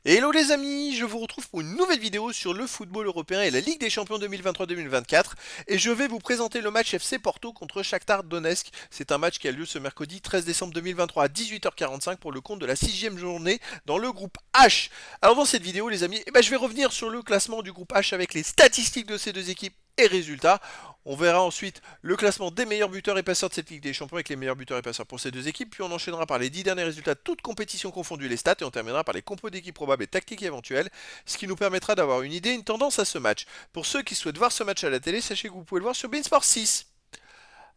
Hello les amis, je vous retrouve pour une nouvelle vidéo sur le football européen et la Ligue des Champions 2023-2024 et je vais vous présenter le match FC Porto contre Shakhtar Donetsk. C'est un match qui a lieu ce mercredi 13 décembre 2023 à 18h45 pour le compte de la sixième journée dans le groupe H. Alors dans cette vidéo les amis, je vais revenir sur le classement du groupe H avec les statistiques de ces deux équipes et résultats. On verra ensuite le classement des meilleurs buteurs et passeurs de cette Ligue des Champions avec les meilleurs buteurs et passeurs pour ces deux équipes. Puis on enchaînera par les 10 derniers résultats, toutes compétitions confondues, les stats. Et on terminera par les compos d'équipes probables et tactiques éventuelles. Ce qui nous permettra d'avoir une idée, une tendance à ce match. Pour ceux qui souhaitent voir ce match à la télé, sachez que vous pouvez le voir sur beIN Sport 6.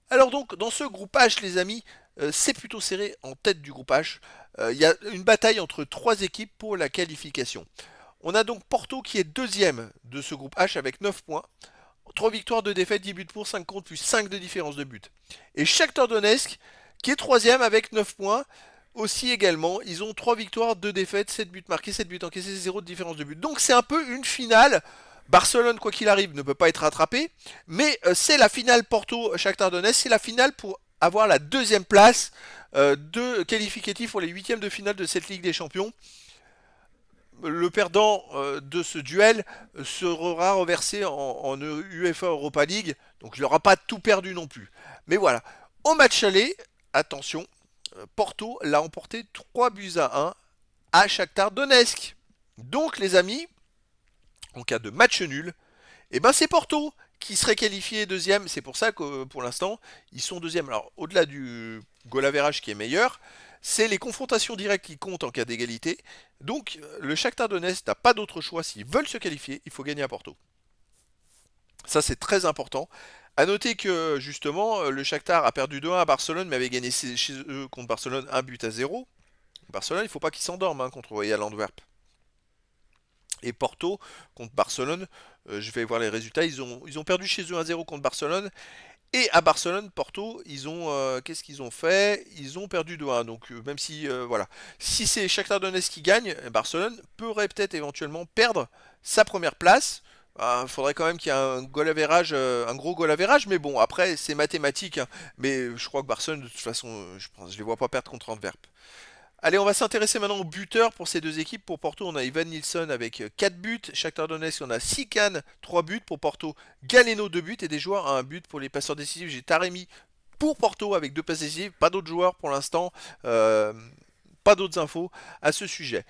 Alors donc, dans ce groupe H, les amis, c'est plutôt serré en tête du groupe H. Il y a une bataille entre trois équipes pour la qualification. On a donc Porto qui est deuxième de ce groupe H avec 9 points. 3 victoires, 2 défaites, 10 buts pour, 5 contre, plus 5 de différence de but. Et Shakhtar Donetsk, qui est troisième avec 9 points, aussi également, ils ont 3 victoires, 2 défaites, 7 buts marqués, 7 buts encaissés, 0 de différence de but. Donc c'est un peu une finale. Barcelone, quoi qu'il arrive, ne peut pas être rattrapé, mais c'est la finale Porto-Shakhtar Donetsk, c'est la finale pour avoir la deuxième place de qualificatif pour les huitièmes de finale de cette Ligue des Champions. Le perdant de ce duel sera reversé en UEFA Europa League, donc il n'aura pas tout perdu non plus. Mais voilà, au match aller, attention, Porto l'a emporté 3 buts à 1 à Shakhtar Donetsk. Donc les amis, en cas de match nul, c'est Porto qui serait qualifié deuxième. C'est pour ça que pour l'instant, ils sont deuxième. Alors au-delà du goal average qui est meilleur, c'est les confrontations directes qui comptent en cas d'égalité. Donc le Shakhtar Donetsk n'a pas d'autre choix. S'ils veulent se qualifier, il faut gagner à Porto. Ça c'est très important. A noter que justement le Shakhtar a perdu 2-1 à Barcelone, mais avait gagné chez eux contre Barcelone 1 but à 0. Barcelone, il ne faut pas qu'ils s'endorment contre Royal Antwerp. Et Porto contre Barcelone, je vais voir les résultats, ils ont perdu chez eux 1-0 contre Barcelone. Et à Barcelone, Porto, qu'est-ce qu'ils ont fait? Ils ont perdu 2-1. Donc même si voilà, si c'est Shakhtar Donetsk qui gagne, Barcelone pourrait peut-être éventuellement perdre sa première place. Il faudrait quand même qu'il y ait un goal average, un gros goal average, mais bon, après c'est mathématique, hein. Mais je crois que Barcelone, de toute façon, je les vois pas perdre contre Antwerp. Allez, on va s'intéresser maintenant aux buteurs pour ces deux équipes. Pour Porto, on a Ivan Nilsson avec 4 buts. Shakhtar Donetsk, on a Sikan, 3 buts. Pour Porto, Galeno, 2 buts. Et des joueurs à un but pour les passeurs décisifs. J'ai Taremi pour Porto avec 2 passes décisives. Pas d'autres joueurs pour l'instant. Pas d'autres infos à ce sujet.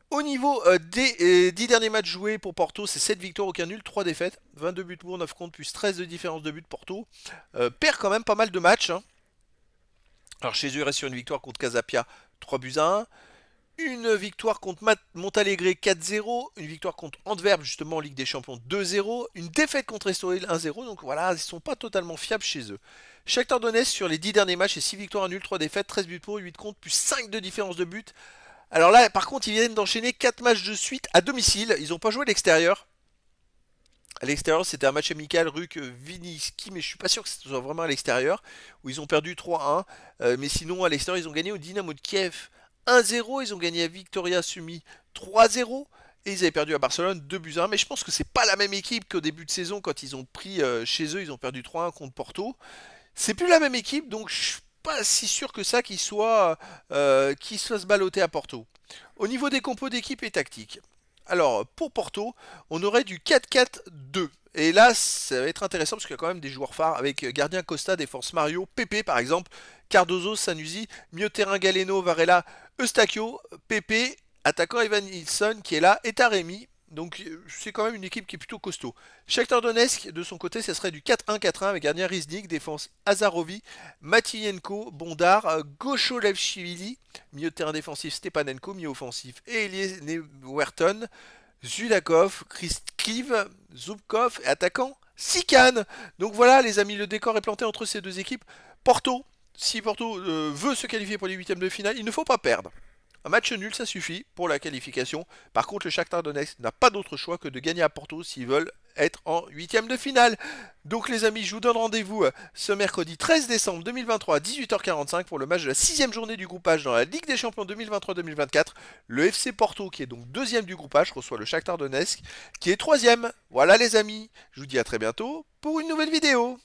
Au niveau des 10 derniers matchs joués pour Porto, c'est 7 victoires, aucun nul, 3 défaites. 22 buts pour, 9 contre, plus 13 de différence de but. Porto perd quand même pas mal de matchs, hein. Alors chez eux, il reste sur une victoire contre Casapia, 3 buts à 1. Une victoire contre Montalegre 4-0, une victoire contre Antwerp justement en Ligue des Champions 2-0, une défaite contre Estoril 1-0, donc voilà, ils ne sont pas totalement fiables chez eux. Shakhtar Donetsk sur les 10 derniers matchs, c'est 6 victoires, 1 nul, 3 défaites, 13 buts pour, 8 contre, plus 5 de différence de but. Alors là, par contre, ils viennent d'enchaîner 4 matchs de suite à domicile, ils n'ont pas joué à l'extérieur. À l'extérieur, c'était un match amical Ruk-Viniski, mais je suis pas sûr que ce soit vraiment à l'extérieur, où ils ont perdu 3-1. Mais sinon, à l'extérieur, ils ont gagné au Dynamo de Kiev 1-0, ils ont gagné à Victoria Sumi 3-0, et ils avaient perdu à Barcelone 2 buts à 1. Mais je pense que c'est pas la même équipe qu'au début de saison, quand ils ont pris chez eux, ils ont perdu 3-1 contre Porto. C'est plus la même équipe, donc je suis pas si sûr que ça qu'ils soient se balloter à Porto. Au niveau des compos d'équipe et tactique. Alors, pour Porto, on aurait du 4-4-2. Et là, ça va être intéressant parce qu'il y a quand même des joueurs phares avec gardien Costa, défense Mario, Pepe par exemple, Cardozo, Sanusi, milieu de terrain Galeno, Varela, Eustachio, Pepe, attaquant Evan Nilsson qui est là, et Taremi. Donc c'est quand même une équipe qui est plutôt costaud. Shakhtar Donetsk, de son côté, ça serait du 4-1-4-1 avec gardien Riznik, défense Azarovi, Matiyenko, Bondar, Gosholevchivili, milieu de terrain défensif Stepanenko, milieu offensif et Elie Werton, Zudakov, Kriv, Zubkov et attaquant Sikan. Donc voilà les amis, le décor est planté entre ces deux équipes. Porto, si Porto veut se qualifier pour les huitièmes de finale, il ne faut pas perdre. Un match nul, ça suffit pour la qualification. Par contre, le Shakhtar Donetsk n'a pas d'autre choix que de gagner à Porto s'ils veulent être en huitième de finale. Donc les amis, je vous donne rendez-vous ce mercredi 13 décembre 2023 à 18h45 pour le match de la sixième journée du groupe H dans la Ligue des Champions 2023-2024. Le FC Porto, qui est donc deuxième du groupe H, reçoit le Shakhtar Donetsk, qui est troisième. Voilà les amis, je vous dis à très bientôt pour une nouvelle vidéo.